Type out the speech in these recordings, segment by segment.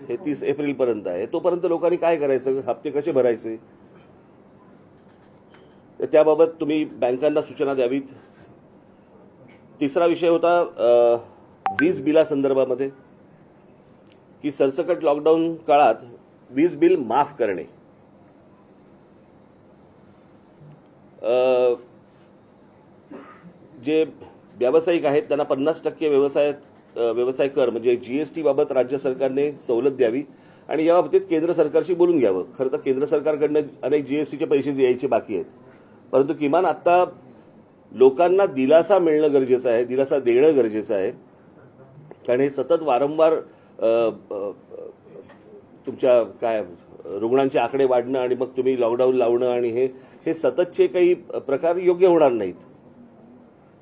हे 30 एप्रिलपर्यंत आहे, तोपर्यंत लोकांनी काय करायचं, हप्ते कसे भरायचे, तर त्याबाबत तुम्ही बँकांना सूचना द्यावीत. तिसरा विषय होता वीज बिलासंदर्भामध्ये की सरसकट लॉकडाऊन काळात वीज बिल माफ करणे. जे व्यावसायिक आहेत त्यांना 50% व्यवसाय कर म्हणजे जीएसटी बाबत राज्य सरकारने सवलत द्यावी आणि या बाबतीत केंद्र सरकारशी बोलून घ्यावं. खरं तर केंद्र सरकारकडनं अनेक जीएसटीचे पैसे यायचे बाकी आहेत, परंतु किमान आता लोकांना दिलासा मिळणं गरजेचं आहे, दिलासा देणं गरजेचं आहे. कारण हे सतत वारंवार तुमच्या काय रुग्णांचे आकडे वाढणं आणि मग तुम्ही लॉकडाऊन लावणं आणि हे सततचे काही प्रकार योग्य होणार नाहीत.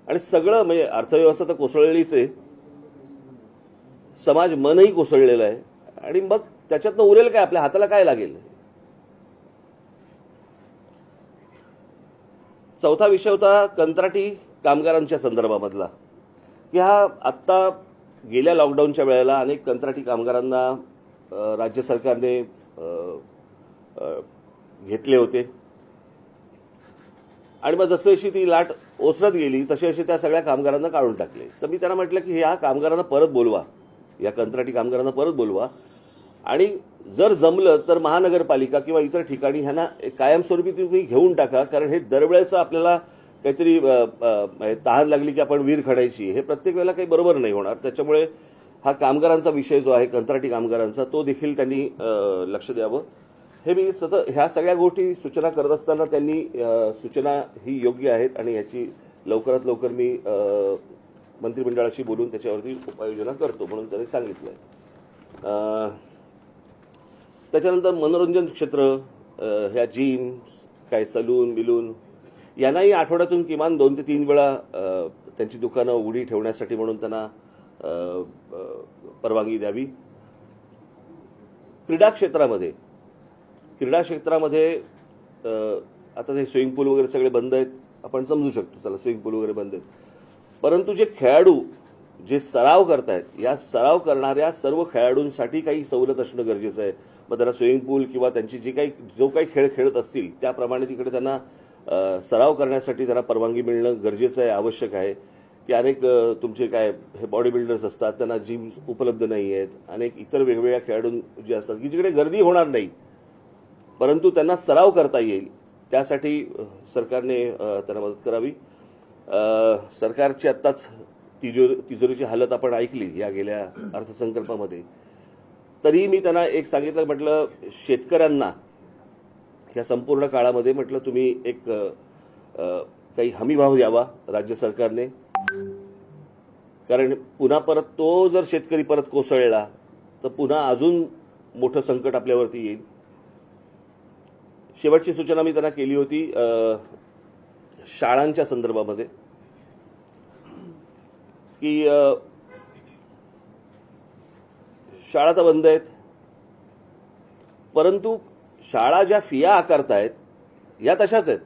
आणि सगळं म्हणजे अर्थव्यवस्था तर कोसळलेलीच आहे, समाज मनही कोसळलेलं आहे आणि मग त्याच्यातनं उरेल काय, आपल्या हाताला काय लागेल. चौथा विषय होता कंत्राटी कामगारांच्या संदर्भामधला की हा आत्ता गेल्या लॉकडाऊनच्या वेळेला अनेक कंत्राटी कामगारांना राज्य सरकारने घेतले होते आणि मग जशी ती लाट ओसरत गेली तशी त्या सगळ्या कामगारांना काढून टाकले. तर मी त्यांना म्हटलं की या कामगारांना परत बोलवा, या कंत्राटी कामगारांना परत बोलवा आणि जर जमलं तर महानगरपालिका किंवा इतर ठिकाणी ह्यांना कायमस्वरूपी तुम्ही घेऊन टाका. कारण हे दरवेळेचं आपल्याला काहीतरी तहान लागली की आपण विहीर खणायची, हे प्रत्येक वेळेला काही बरोबर नाही होणार. त्याच्यामुळे हा कामगारांचा विषय जो आहे कंत्राटी कामगारांचा तो देखील त्यांनी लक्ष द्यावं. हे मी सतत ह्या सगळ्या गोष्टी सूचना करत असताना त्यांनी सूचना ही योग्य आहेत आणि याची लवकरात लवकर मी मंत्रिमंडळाशी बोलून त्याच्यावरती उपाययोजना करतो म्हणून त्यांनी सांगितलंय. त्याच्यानंतर मनोरंजन क्षेत्र, ह्या जिम काय सलून बिलून यांनाही आठवड्यातून किमान 2 ते 3 वेळा त्यांची दुकानं उघडी ठेवण्यासाठी म्हणून त्यांना परवानगी द्यावी. क्रीडा क्षेत्रामध्ये आता ते स्विमिंग पूल वगैरे सगळे बंद आहेत, आपण समजू शकतो, चला स्विमिंग पूल वगैरे बंद आहेत, परंतु जे खेळाडू जे सराव करतायत या सराव करणाऱ्या सर्व खेळाडूंसाठी काही सवलत असणं गरजेचं आहे. मग त्यांना स्विमिंग पूल किंवा त्यांची जो काही खेळ खेळत असतील त्याप्रमाणे तिकडे त्यांना सराव करण्यासाठी त्यांना परवानगी मिळणं गरजेचं आहे, आवश्यक आहे. की अनेक तुमचे काय हे बॉडी बिल्डर्स असतात त्यांना जिम्स उपलब्ध नाही आहेत, अनेक इतर वेगवेगळ्या खेळाडू जे असतात की जिकडे गर्दी होणार नाही परंतु त्यांना सराव करता येईल, त्यासाठी सरकारने त्यांना मदत करावी. सरकारची आत्ताच तिजोरीची हालत आपण ऐकली या गेल्या अर्थसंकल्पामध्ये, तरीही मी त्यांना एक सांगितलं, म्हटलं शेतकऱ्यांना या संपूर्ण काळामध्ये म्हटलं तुम्ही एक काही हमीभाव द्यावा राज्य सरकारने, कारण पुन्हा परत तो जर शेतकरी परत कोसळला तर पुन्हा अजून मोठं संकट आपल्यावरती येईल. शेवटची सूचना मी त्यांना केली होती शाळांच्या संदर्भामध्ये की शाळा तर बंद आहेत परंतु शाळा ज्या फिया आकारतायत या तशाच आहेत.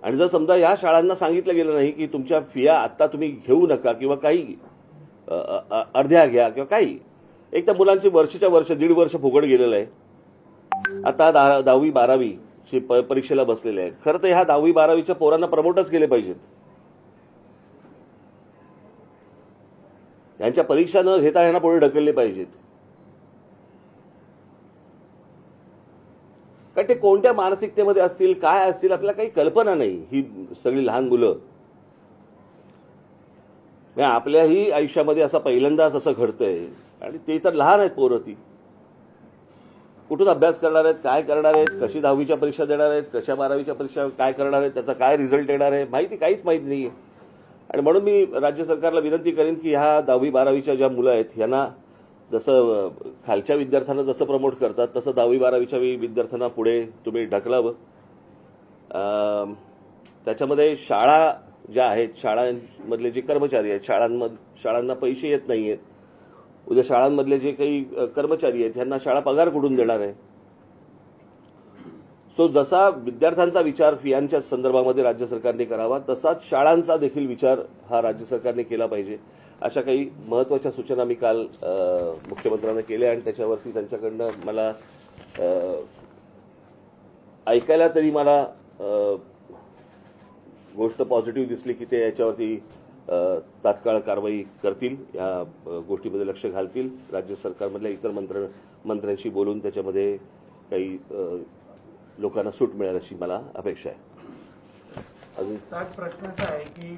आणि जर समजा या शाळांना सांगितलं गेलं नाही की तुमच्या फिया आत्ता तुम्ही घेऊ नका किंवा काही अर्ध्या घ्या किंवा काही, एक तर मुलांची वर्षाच्या वर्ष 1.5 वर्ष फुकट गेलेलं आहे. आता 10वी 12वी परीक्षेला बसलेले आहेत. खरं तर ह्या 10वी 12वीच्या पोरांना प्रमोटच केले पाहिजेत. यांच्या परीक्षा न घेता यांना पुढे ढकलले पाहिजेत. कारण ते कोणत्या मानसिकतेमध्ये असतील काय असतील आपल्याला काही कल्पना नाही. ही सगळी लहान मुलं आपल्याही आयुष्यामध्ये असं पहिल्यांदाच असं घडतंय आणि ते तर लहान आहेत पोरं, ती कुठून अभ्यास करणार आहेत, काय करणार आहेत, कशी 10वीच्या परीक्षा देणार आहेत, कशा 12वीच्या परीक्षा काय करणार आहेत, त्याचा काय रिझल्ट येणार आहे काहीच माहिती नाहीये. आणि म्हणून मी राज्य सरकारला विनंती करेन की ह्या 10वी 12वीच्या ज्या मुलं आहेत यांना जसं खालच्या विद्यार्थ्यांना जसं प्रमोट करतात तसं 10वी 12वीच्या विद्यार्थ्यांना पुढे तुम्ही ढकलावं. त्याच्यामध्ये शाळा ज्या आहेत, शाळांमधले जे कर्मचारी आहेत, शाळांना पैसे येत नाही आहेत, उद्या शाळांमधले जे काही कर्मचारी आहेत यांना शाळा पगार कुठून देणार आहे. सो जसा विद्यार्थ्यांचा विचार फियांच्या संदर्भामध्ये राज्य सरकारने करावा तसाच शाळांचा देखील विचार हा राज्य सरकारने केला पाहिजे. अशा काही महत्त्वाच्या सूचना मी काल मुख्यमंत्र्यांना केल्या आणि त्याच्यावरती त्यांच्याकडनं मला ऐकायला तरी मला गोष्ट पॉझिटिव्ह दिसली की ते याच्यावरती तात्काळ कारवाई करतील, या गोष्टीमध्ये लक्ष घालतील. राज्य सरकारमधल्या इतर मंत्र्यांशी बोलून त्याच्यामध्ये काही लोकांना सूट मिळेल अशी मला अपेक्षा आहे. अजून प्रश्न असा आहे की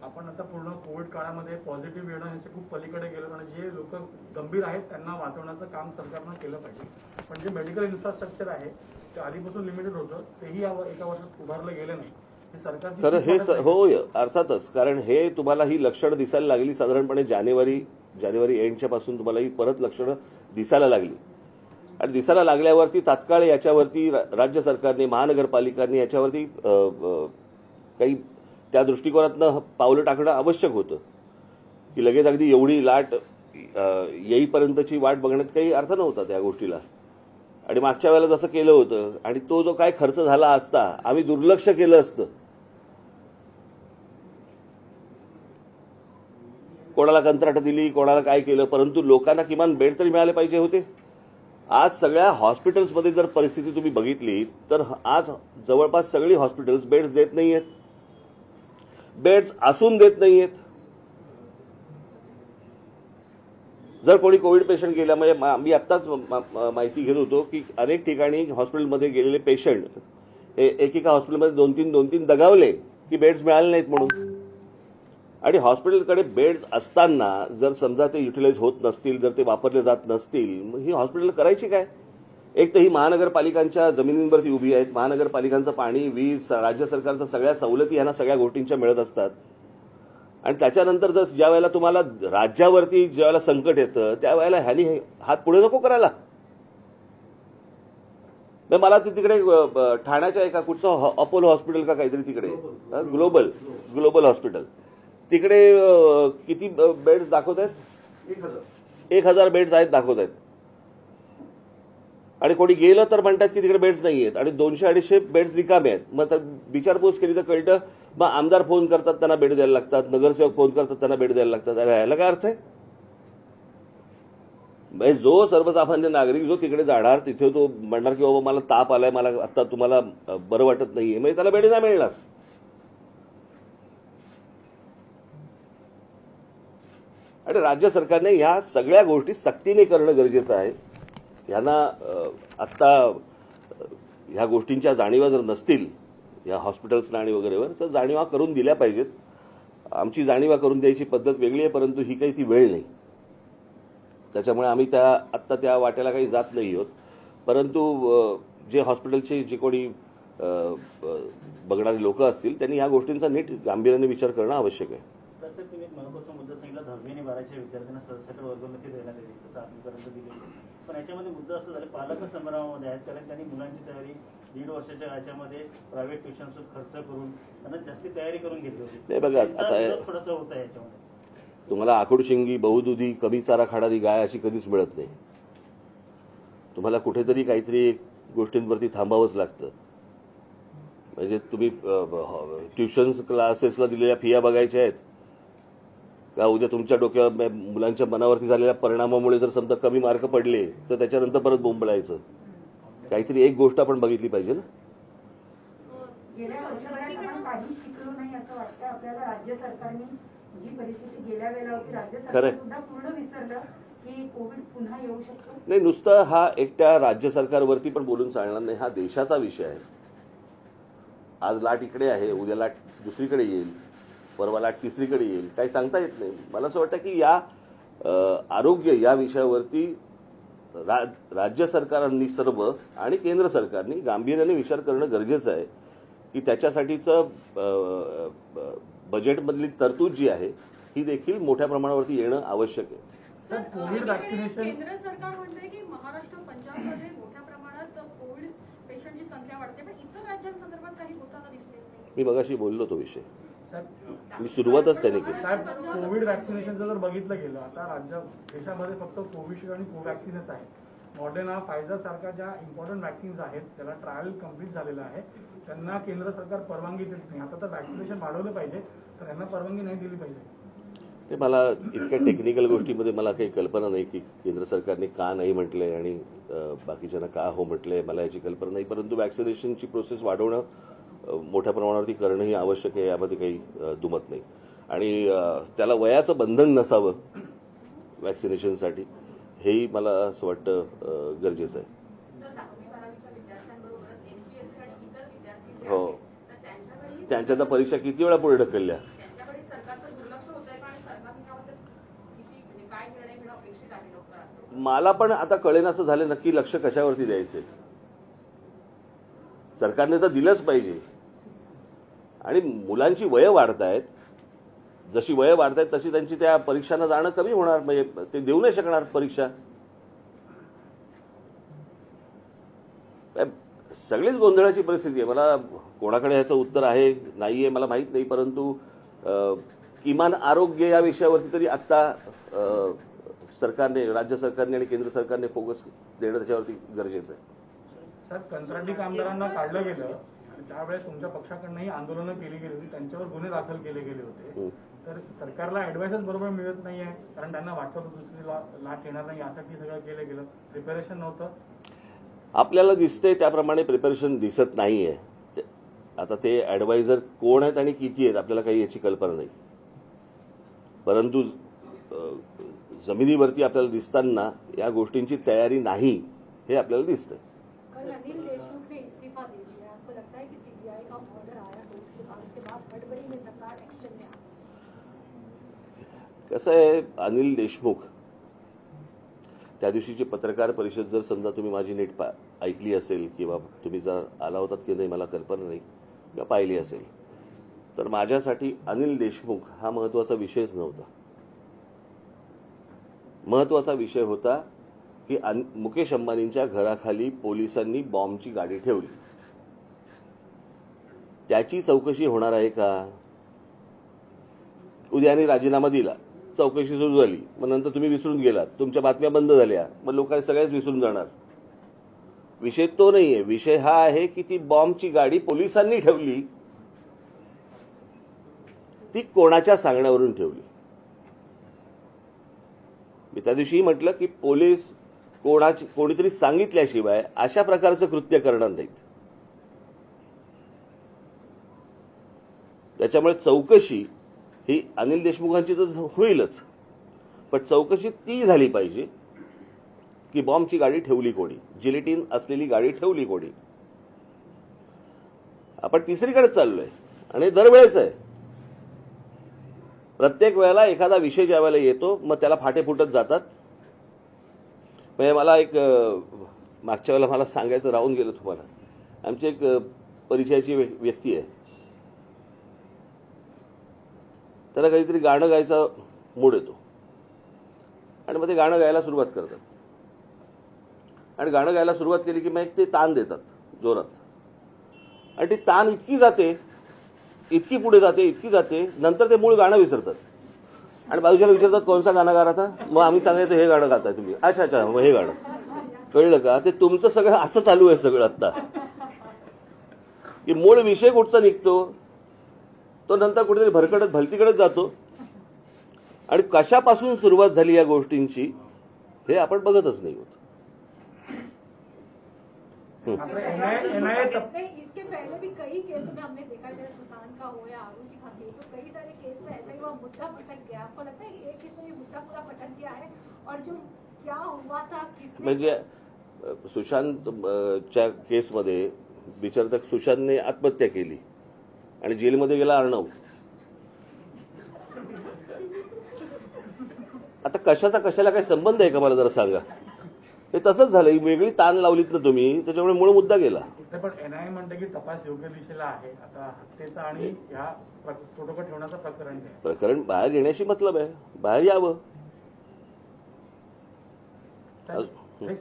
आपण आता पूर्ण कोविड काळामध्ये पॉझिटिव्ह येणं ह्याच्या खूप पलीकडे गेलो आणि जे लोक गंभीर आहेत त्यांना वाचवण्याचं काम सरकारनं केलं पाहिजे. पण जे मेडिकल इन्फ्रास्ट्रक्चर आहे ते आधीपासून लिमिटेड होतं, तेही एका वर्षात उभारलं गेलं नाही. खरं हे होय, अर्थातच. कारण हे तुम्हाला ही लक्षणं दिसायला लागली साधारणपणे जानेवारी एंडच्या पासून तुम्हाला ही परत लक्षणं दिसायला लागली आणि दिसायला लागल्यावरती तात्काळ याच्यावरती राज्य सरकारने, महानगरपालिकांनी याच्यावरती काही त्या दृष्टिकोनातनं पावलं टाकणं आवश्यक होतं की लगेच अगदी एवढी लाट येईपर्यंतची वाट बघण्यात काही अर्थ नव्हता त्या गोष्टीला. आणि मागच्या वेळेला जसं केलं होतं आणि तो जो काय खर्च झाला असता, आम्ही दुर्लक्ष केलं असतं. कोणाला कंत्राट दिली, कोणाला काय केलं, परंतु लोकांना किमान बेड तरी मिळाले पाहिजे होते. आज सगळ्या हॉस्पिटल्समध्ये जर परिस्थिती तुम्ही बघितली तर आज जवळपास सगळी हॉस्पिटल्स बेड्स देत नाहीयेत, बेड्स असून देत नाहीयेत. जर कोणी कोविड पेशंट गेला, म्हणजे मी आत्ताच माहिती घेत होतो की अनेक ठिकाणी हॉस्पिटलमध्ये गेलेले पेशंट एकेका हॉस्पिटलमध्ये दोन तीन दगावले की बेड्स मिळाले नाहीत म्हणून. आणि हॉस्पिटलकडे बेड्स असताना जर समजा ते युटिलाइज होत नसतील, जर ते वापरले जात नसतील, मग ही हॉस्पिटल करायची काय? एक तर ही महानगरपालिकांच्या जमिनींवरती उभी आहेत. महानगरपालिकांचं पाणी, वीज, राज्य सरकारच्या सगळ्या सवलती यांना सगळ्या गोष्टींच्या मिळत असतात. आणि त्याच्यानंतर जर ज्या वेळेला तुम्हाला राज्यावरती ज्या वेळेला संकट येतं त्यावेळेला ह्यानी हात पुढे नको करायला. मला तिकडे ठाण्याच्या एका कुठचं अपोलो हॉस्पिटल का काहीतरी तिकडे ग्लोबल हॉस्पिटल तिकडे किती बेड्स दाखवत आहेत? 1000 बेड्स आहेत दाखवत आहेत. आणि कोणी गेलं तर म्हणतात की तिकडे बेड्स नाही आहेत आणि 200-250 बेड्स रिकामे आहेत. मग विचारपूस केली तर कळतं, मग आमदार फोन करतात त्यांना बेड द्यायला लागतात, नगरसेवक फोन करतात त्यांना बेड द्यायला लागतात. अरे ह्याला काय अर्थ आहे? म्हणजे जो सर्वसामान्य नागरिक जो तिकडे जाणार तिथे तो म्हणणार की बाबा मला ताप आलाय, मला आता तुम्हाला बरं वाटत नाहीये, म्हणजे त्याला बेड नाही मिळणार. आणि राज्य सरकारने ह्या सगळ्या गोष्टी सक्तीने करणं गरजेचं आहे. यांना आत्ता ह्या गोष्टींच्या जाणीवा जर नसतील या हॉस्पिटल्सना आणि वगैरेवर, तर जाणीवा करून दिल्या पाहिजेत. आमची जाणीवा करून द्यायची पद्धत वेगळी आहे, परंतु ही काही ती वेळ नाही. त्याच्यामुळे आम्ही आत्ता त्या वाट्याला काही जात नाही आहोत. परंतु जे हॉस्पिटलचे जे कोणी बघणारे लोक असतील त्यांनी या गोष्टींचा नीट गांभीर्याने विचार करणं आवश्यक आहे. तसं तुम्ही एक महत्त्वाचा मुद्दा सांगितला, 10वी आणि 12वीच्या विद्यार्थ्यांना सरसकट वर्गोन्नती देण्यात येईल, तसं आजपर्यंत दिलेली. पण याच्यामध्ये मुद्दा असं झाला, पालक संभ्रमामध्ये आहेत, कारण त्यांनी मुलांची तयारी 1.5 वर्षाच्या याच्यामध्ये प्रायव्हेट ट्युशन्स खर्च करून त्यांना जास्ती तयारी करून घेतली होती. नाही बघा, आता थोडंसं होतं याच्यामध्ये. तुम्हाला आखुडशिंगी, बहुदुधी, कमी चारा खाणारी गाय अशी कधीच मिळत नाही. तुम्हाला कुठेतरी काहीतरी गोष्टींवरती थांबावंच लागतं. म्हणजे तुम्ही ट्युशन्स क्लासेसला दिलेल्या फिया बघायच्या आहेत का? उद्या तुमच्या डोक्यावर मुलांच्या मनावरती झालेल्या परिणामामुळे जर समजा कमी मार्क पडले तर त्याच्यानंतर परत बोंबलायचं. काहीतरी एक गोष्ट आपण बघितली पाहिजे ना. गेल्या वर्षभरात आपण काही शिकलो नाही असं वाटतं आपल्याला. राज्य सरकारने जी परिस्थिती गेल्या वेळेला होती, राज्य सरकार सुद्धा पूर्ण विसरलं की कोविड पुन्हा येऊ शकतो. नाही, नुसतं हा एकट्या राज्य सरकारवरती पण बोलून चालणार नाही. हा देशाचा विषय आहे. आज लाट इकडे आहे, उद्या लाट दुसरीकडे येईल, परवा लाट तिसरीकडे येईल, काही सांगता येत नाही. मला असं वाटतं की या आरोग्य या विषयावरती राज्य सरकारांनी सर्व आणि केंद्र सरकारने गांभीर्याने विचार करणं गरजेचं आहे की त्याच्यासाठीचं बजेटमधली तरतूद जी आहे ही देखील मोठ्या प्रमाणावरती येणं आवश्यक आहे. कोविड वॅक्सिनेशन केंद्र सरकार म्हणते की महाराष्ट्र, पंजाबमध्ये मोठ्या प्रमाणात कोविड पेशंटची संख्या वाढते, पण इतर राज्यांसंदर्भात काही होताना दिसले नाही. मी मगाशी बोललो तो विषय, मी सुरुवातच त्याने केली. साहेब, कोविड वॅक्सिनेशनचं जर बघितलं गेलं, आता देशामध्ये फक्त कोविशिल्ड आणि कोवॅक्सिनच आहे. मॉडर्ना, फायझर सारख्या ज्या इम्पॉर्टंट वॅक्सिन्स आहेत त्याला ट्रायल कम्प्लीट झालेलं आहे, त्यांना केंद्र सरकार परवानगी देत नाही. आता तर वॅक्सिनेशन वाढवलं पाहिजे, तर यांना परवानगी नाही दिली पाहिजे. ते मला इतक्या टेक्निकल गोष्टीमध्ये मला काही कल्पना नाही की केंद्र सरकारने का नाही म्हटलंय आणि बाकीच्यांना का हो म्हटलंय, मला याची कल्पना नाही. परंतु वॅक्सिनेशनची प्रोसेस वाढवणं मोठ्या प्रमाणावरती करणं ही आवश्यक आहे, यामध्ये काही दुमत नाही. आणि त्याला वयाचं बंधन नसावं वॅक्सिनेशनसाठी, हेही मला असं वाटतं गरजेचं आहे. हो, त्यांच्या तर परीक्षा किती वेळा पुढे ढकलल्या. मला पण आता कळेन असं झालं नक्की लक्ष कशावरती द्यायचंय. सरकारने तर दिलंच पाहिजे. आणि मुलांची वय वाढतायत, जशी वय वाढतायत तशी त्यांची त्या परीक्षांना जाणं कमी होणार, म्हणजे ते देऊ नाही शकणार परीक्षा. सगळीच गोंधळाची परिस्थिती आहे. मला कोणाकडे ह्याचं उत्तर आहे नाहीये मला माहित नाही, परंतु किमान आरोग्य या विषयावरती तरी आता सरकारने, राज्य सरकारने आणि केंद्र सरकारने फोकस देणं त्याच्यावरती गरजेचं आहे. सर, कंत्राटी कामगारांना काढलं गेलं आणि त्यावेळेस तुमच्या पक्षाकडनंही आंदोलनं केली गेली होती, त्यांच्यावर गुन्हे दाखल केले गेले होते. तर सरकारला ऍडवाइसच बरोबर मिळत नाहीये, कारण त्यांना वाटतं दुसरी लाट येणार नाही यासाठी सगळं केलं गेलं, प्रिपरेशन नव्हतं. आपल्याला दिसतंय त्याप्रमाणे प्रिपरेशन दिसत नाहीये. आता ते ऍडवायझर कोण आहेत आणि किती आहेत आपल्याला काही याची कल्पना नाही, परंतु जमिनीवरती आपल्याला दिसताना या गोष्टींची तयारी नाही हे आपल्याला दिसतंय. अनिल देशमुख ने इस्तीफा दे दिया, आपको लगता है कि सीबीआई का ऑर्डर आया तो उसके बाद हड़बड़ी में सरकार एक्शन में आ गई? कसं आहे, अनिल देशमुख त्या दिवशीची पत्रकार परिषद जर समजा तुम्ही माझी नीट ऐकली असेल किंवा तुम्ही जर आला होतात की नाही मला कल्पना नाही किंवा पाहिली असेल, तर माझ्यासाठी अनिल देशमुख हा महत्वाचा विषयच नव्हता. महत्वाचा विषय होता की मुकेश अंबानींच्या घराखाली पोलिसांनी बॉम्बची गाडी ठेवली, त्याची चौकशी होणार आहे का? उद्याने राजीनामा दिला, चौकशी सुरू झाली, मग नंतर तुम्ही विसरून गेलात, तुमच्या बातम्या बंद झाल्या, मग लोकांनी सगळ्याच विसरून जाणार. विषय तो नाहीये. विषय हा आहे की ती बॉम्बची गाडी पोलिसांनी ठेवली, ती कोणाच्या सांगण्यावरून ठेवली. मी त्या दिवशी म्हटलं की पोलीस कोणीतरी सांगितल्याशिवाय अशा प्रकारचं कृत्य करणार नाहीत. त्याच्यामुळे चौकशी ही अनिल देशमुखांची तर होईलच, पण चौकशी ती झाली पाहिजे की बॉम्बची गाडी ठेवली कोणी, जिलेटिन असलेली गाडी ठेवली कोणी. आपण तिसरीकडे चाललोय आणि दरवेळेच आहे. प्रत्येक वेळेला एखादा विषय ज्या वेळेला येतो मग त्याला फाटे फुटत जातात. म्हणजे मला एक मागच्या वेळेला मला सांगायचं राहून गेलं तुम्हाला. आमची एक परिचयाची व्यक्ती आहे, त्याला काहीतरी गाणं गायचा मूड येतो आणि मग ते गाणं गायला सुरुवात करतात. आणि गाणं गायला सुरुवात केली की मग ते तान देतात जोरात, आणि ती तान इतकी जाते, इतकी पुढे जाते, इतकी जाते, नंतर ते मूळ गाणं विसरतात आणि बाजूच्याला विचारतात कोणता गाणं गा रहा था. मग आम्ही सांगायचं हे गाणं गाताय तुम्ही. अच्छा अच्छा, मग हे गाणं कळलं का? ते तुमचं सगळं असं चालू आहे सगळं आता, की मूळ विषय कुठचा निघतो तो नंतर कुठेतरी भरकडत भलतीकडेच जातो, आणि कशापासून सुरुवात झाली या गोष्टींची हे आपण बघतच नाही होत. इसके पहले भी कई केसों में हमने देखा, जैसे सुशांत का हो या आरुषि का केस हो, कई सारे केस में ऐसा ही हुआ, मुद्दा पटक गया. आपको लगता है कि एक केस में मुद्दा पूरा पटक गया है, और जो क्या हुआ था किसने, म्हणजे सुशांतच्या केसमध्ये विचारतात सुशांतने आत्महत्या केली आणि जेलमध्ये गेला अर्णव. आता कशाचा कशाला काही संबंध आहे का मला जरा सांगा. हे तसंच झालं, ही वेगळी ताण लावलीत ना तुम्ही, त्याच्यामुळे मूळ मुद्दा गेला. पण एनआयए म्हणते की तपास योग्य दिशेला आहे. आता हत्येचा आणि ह्या स्फोटकं ठेवण्याचं प्रकरण बाहेर येण्याशी मतलब आहे, बाहेर यावं.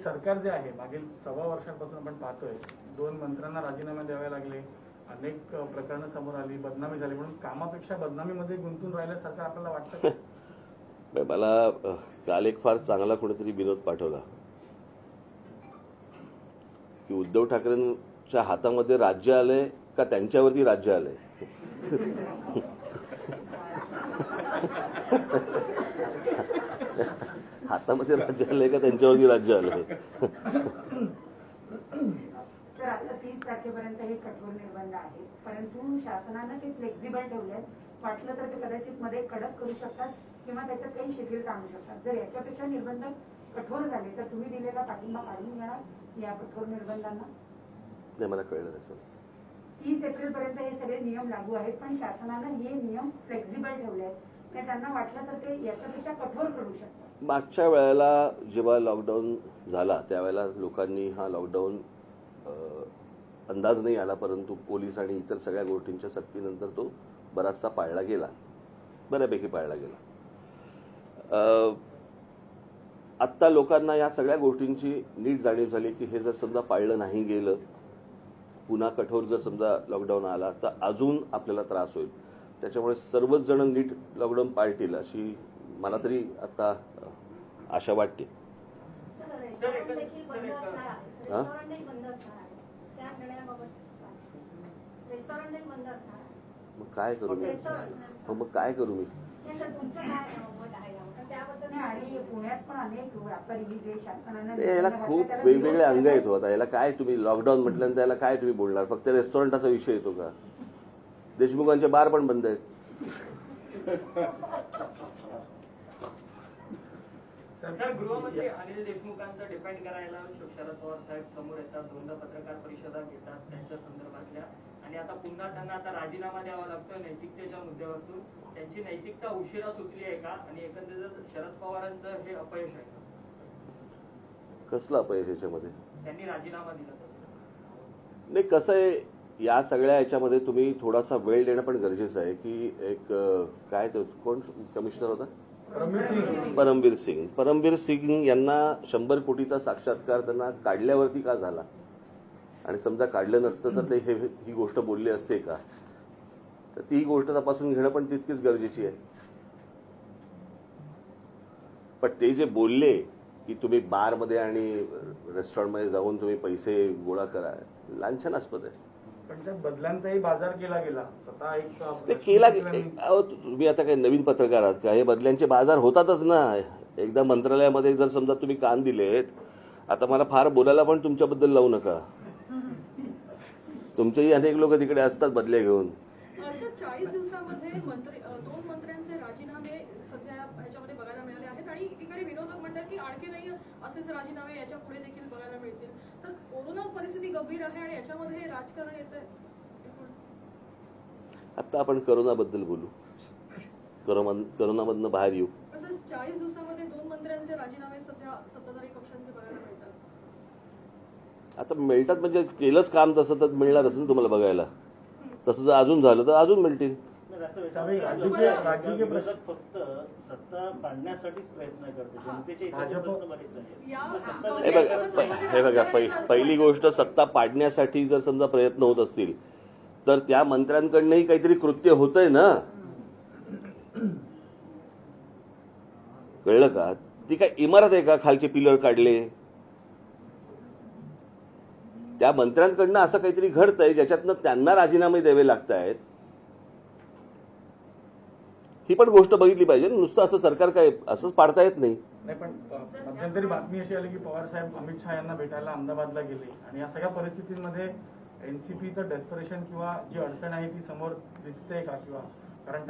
सरकार जे आहे मागील 1.25 वर्षांपासून आपण पाहतोय, 2 मंत्र्यांना राजीनामे द्यावे लागले, अनेक प्रकरणं समोर आली, बदनामी झाली, म्हणून कामापेक्षा बदनामीमध्ये गुंतून राहिल्यासारखं आपल्याला वाटतं. मला काल एक फार चांगला कोणीतरी विनोद पाठवला की उद्धव ठाकरेंच्या हातामध्ये राज्य आलंय का त्यांच्यावरती राज्य आलंय. हातामध्ये राज्य आलंय का त्यांच्यावरती राज्य आलंय? सर आता 30 तारखेपर्यंत हे कठोर निर्बंध आहेत, परंतु शासनानं ते फ्लेक्झिबल ठेवले. वाटलं तर ते कदाचित मध्ये कडक करू शकतात किंवा त्याच्यात काही शिथिलता आणू शकतात. जर याच्यापेक्षा निर्बंध कठोर झाले तर तुम्ही दिलेला पाठिंबा काढून घेणार या कठोर निर्बंधांना? नाही, मला कळलं नाही सर. 30 एप्रिल पर्यंत हे सगळे नियम लागू आहेत, पण शासनानं हे नियम फ्लेक्झिबल ठेवले आहेत. म्हणजे त्यांना वाटलं तर ते याच्यापेक्षा कठोर करू शकतात. मागच्या वेळेला जेव्हा लॉकडाऊन झाला त्यावेळेला लोकांनी हा लॉकडाऊन अंदाज नाही आला, परंतु पोलीस आणि इतर सगळ्या गोष्टींच्या सक्तीनंतर तो बराचसा पाळला गेला, बऱ्यापैकी पाळला गेला. आत्ता लोकांना या सगळ्या गोष्टींची नीट जाणीव झाली की हे जर समजा पाळलं नाही गेलं, पुन्हा कठोर जर समजा लॉकडाऊन आला तर अजून आपल्याला त्रास होईल. त्याच्यामुळे सर्वच जण नीट लॉकडाऊन पाळतील अशी मला तरी आता आशा वाटते. रेस्टॉरंट देखील बंद असणार आहे. रेस्टॉरंटही बंद असणार आहे. त्या निर्णयाबाबत रेस्टॉरंटही बंद असणार आहे. मग काय करू मी? रेस्टॉरंट मग काय करू मी? नाही सर, तुमचं काय मत आहे यावर? त्याबद्दल आणि पुण्यात पण अनेक व्यापारी जे शासनानं याला खूप वेगवेगळे अंग येतो. आता याला काय तुम्ही लॉकडाऊन म्हटल्यानंतर याला काय तुम्ही बोलणार? फक्त रेस्टॉरंटाचा विषय येतो का? देशमुखांचे बार पण बंद आहेत. सर, गृहमंत्री अनिल देशमुखांचा डिपेंड करायला शरद पवार साहेब समोर येतात, दोनदा पत्रकार परिषदा घेतात त्यांच्या संदर्भातल्या, आणि आता पुन्हा त्यांना आता राजीनामा द्यावा लागतोय नैतिकतेच्या मुद्द्यावरून. त्यांची नैतिकता उशिरा सुचली आहे का, आणि एकंदरीत शरद पवारांचं हे अपयश आहे का? कसलं अपयश याच्यामध्ये? त्यांनी राजीनामा दिला तसं. नाही, कसं आहे या सगळ्या याच्यामध्ये तुम्ही थोडासा वेळ देणं पण गरजेचं आहे की एक काय तो कोण कमिशनर होता? परमबीर सिंग यांना 100 कोटीचा साक्षात्कार त्यांना काढल्यावरती का झाला? आणि समजा काढलं नसतं तर ते ही गोष्ट बोलली असते का? तर ती गोष्ट तपासून घेणं पण तितकीच गरजेची आहे. पण ते जे बोलले की तुम्ही बारमध्ये आणि रेस्टॉरंटमध्ये जाऊन तुम्ही पैसे गोळा करा, लांछनास्पद आहे. पण त्या बदल्यांचाही बाजार केला गेला स्वतः ते एक केला. अहो, तुम्ही आता काही नवीन पत्रकार आहात का? हे बदल्यांचे बाजार होतातच ना. एकदा मंत्रालयामध्ये जर समजा तुम्ही कान दिलेत, आता मला फार बोलायला पण तुमच्याबद्दल लावू नका. तुमचेही अनेक लोक तिकडे असतात बदल्या घेऊन. असं 40 दिवसामध्ये दोन मंत्र्यांचे राजीनामे सध्या ह्याच्यामध्ये बघायला मिळाले आहेत, आणि एकीकडे विरोधक म्हणतात की आणखीनही असेच राजीनामे याच्या पुढे देखील बघायला मिळतील. तर कोरोना परिस्थिती गंभीर आहे आणि याच्यामध्ये हे राजकारण येतंय. आता आपण करोनाबद्दल बोलू, करोनामधनं बाहेर येऊ. असं 40 दिवसामध्ये 2 मंत्र्यांचे राजीनामे सध्या सत्ताधारी पक्षांचे बघायला मिळतात. आता मिळतात म्हणजे केलंच काम तसं तर मिळणारच ना तुम्हाला बघायला. तसं जर अजून झालं तर अजून मिळतील. विरोधक फक्त सत्ता पाडण्यासाठीच प्रयत्न करते. जनतेचे इतर प्रश्न बरेच आहेत. हे बघा, पहिली गोष्ट, सत्ता पाडण्यासाठी जर समजा प्रयत्न होत असतील तर त्या मंत्र्यांकडनंही काहीतरी कृत्य होतंय ना. कळलं का? ती काय इमारत आहे का खालचे पिलर काढले? त्या मंत्र्यांकडनं असं काहीतरी घडतंय ज्याच्यातनं त्यांना राजीनामे द्यावे लागत आहेत. ही पण गोष्ट बघितली पाहिजे. नुसतं असं सरकार काय असंच पाडता येत नाही. नाही, पण मध्यंतरी बातमी अशी आली की पवार साहेब अमित शहा यांना भेटायला अहमदाबादला गेले, आणि या सगळ्या परिस्थितीमध्ये एनसीपीचं डेस्परेशन किंवा जी अडचण आहे ती समोर दिसते का? किंवा कारण